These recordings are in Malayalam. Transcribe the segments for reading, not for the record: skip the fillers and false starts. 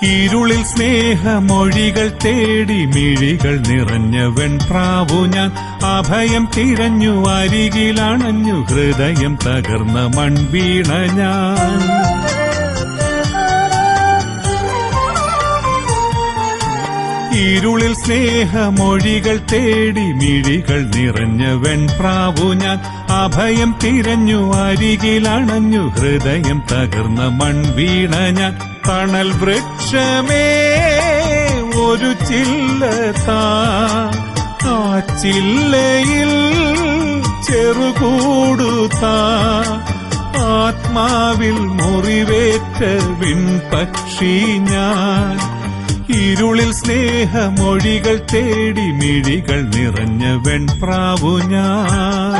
ഇരുളിൽ സ്നേഹമൊഴികൾ തേടി മിഴികൾ നിറഞ്ഞ വെൺപ്രാവു ഞാൻ അഭയം തിരഞ്ഞു അരികിലണഞ്ഞു ഹൃദയം തകർന്ന മൺവീണ ഞാൻ ഇരുളിൽ സ്നേഹമൊഴികൾ തേടി മിഴികൾ നിറഞ്ഞ വെൺപ്രാവു ഞാൻ അഭയം തിരഞ്ഞു അരികിലണഞ്ഞു ഹൃദയം തകർന്ന മൺവീണ ഞാൻ തണൽ വൃക്ഷമേ ഒരു ചില്ല താ ആ ചില്ലയിൽ ചെറുകൂടു താ ആത്മാവിൽ മുറിവേറ്റ വിൺപക്ഷി ഞാൻ ഇരുളിൽ സ്നേഹമൊഴികൾ തേടി മിഴികൾ നിറഞ്ഞ വെൺപ്രാവു ഞാൻ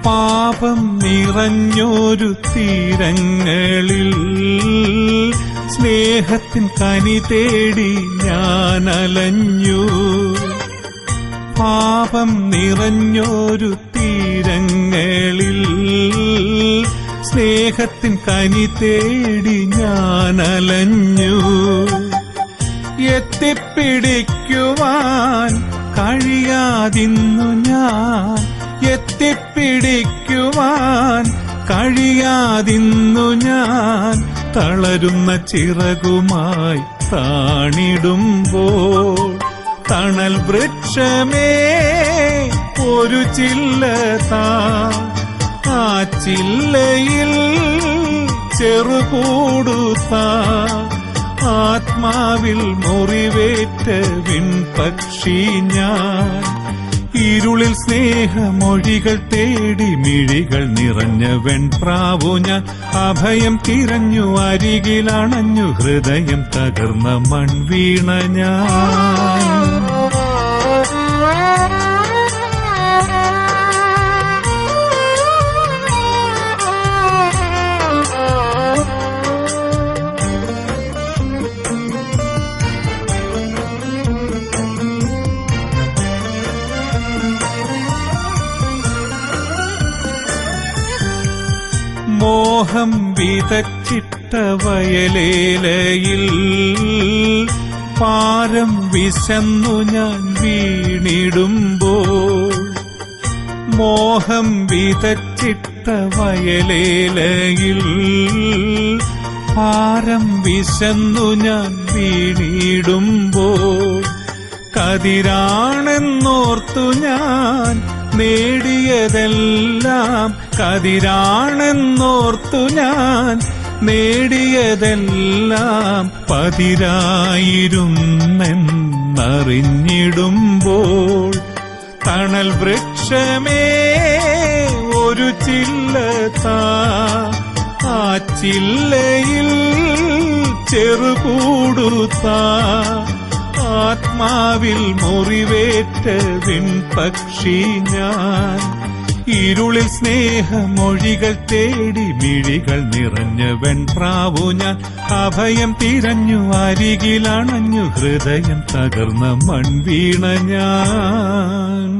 പാപം നിറഞ്ഞൊരു തീരങ്ങളിൽ സ്നേഹത്തിൻ കനി തേടി ഞാൻ അലഞ്ഞു പാപം നിറഞ്ഞൊരു തീരങ്ങളിൽ സ്നേഹത്തിൻ കനി തേടി ഞാൻ അലഞ്ഞു എത്തിപ്പിടിക്കുവാൻ കഴിയാതിന്നു ഞാൻ എത്തിപ്പിടിക്കുവാൻ കഴിയാതിന്നു ഞാൻ തളരുന്ന ചിറകുമായി താണിടുമ്പോൾ തണൽ വൃക്ഷമേ ഒരു ചില്ല താ ആ ചില്ലയിൽ ചെറുകൂടു താ ആത്മാവിൽ മുറിവേറ്റ വിൺപക്ഷി ഞാൻ ഇരുളിൽ സ്നേഹമൊഴികൾ തേടി മിഴികൾ നിറഞ്ഞ വെൺപ്രാവു ഞാൻ അഭയം തിരഞ്ഞു അരികിലണഞ്ഞു ഹൃദയം തകർന്ന മൺവീണ ഞാൻ മോഹം വിതച്ചിട്ട വയലേലയിൽ പാരം വിശന്നു ഞാൻ വീണിടുമ്പോൾ മോഹം വിതച്ചിട്ട വയലേലയിൽ പാരം വിശന്നു ഞാൻ വീണിടുമ്പോൾ കതിരാണെന്നോർത്തു ഞാൻ നേടിയതെല്ലാം കതിരാണെന്നോർത്തു ഞാൻ നേടിയതെല്ലാം പതിരായിരുന്നെന്നറിഞ്ഞിടുമ്പോൾ തണൽ വൃക്ഷമേ ഒരു ചില്ല താ ആ ചില്ലയിൽ ചെറുകൂടു താ ആത്മാവിൽ മുറിവേറ്റ വിൺപക്ഷി ഞാൻ ഇരുളിൽ സ്നേഹമൊഴികൾ തേടി മിഴികൾ നിറഞ്ഞ വെൺപ്രാവു ഞാൻ അഭയം തിരഞ്ഞു അരികിലണഞ്ഞു ഹൃദയം തകർന്ന മൺവീണ ഞാൻ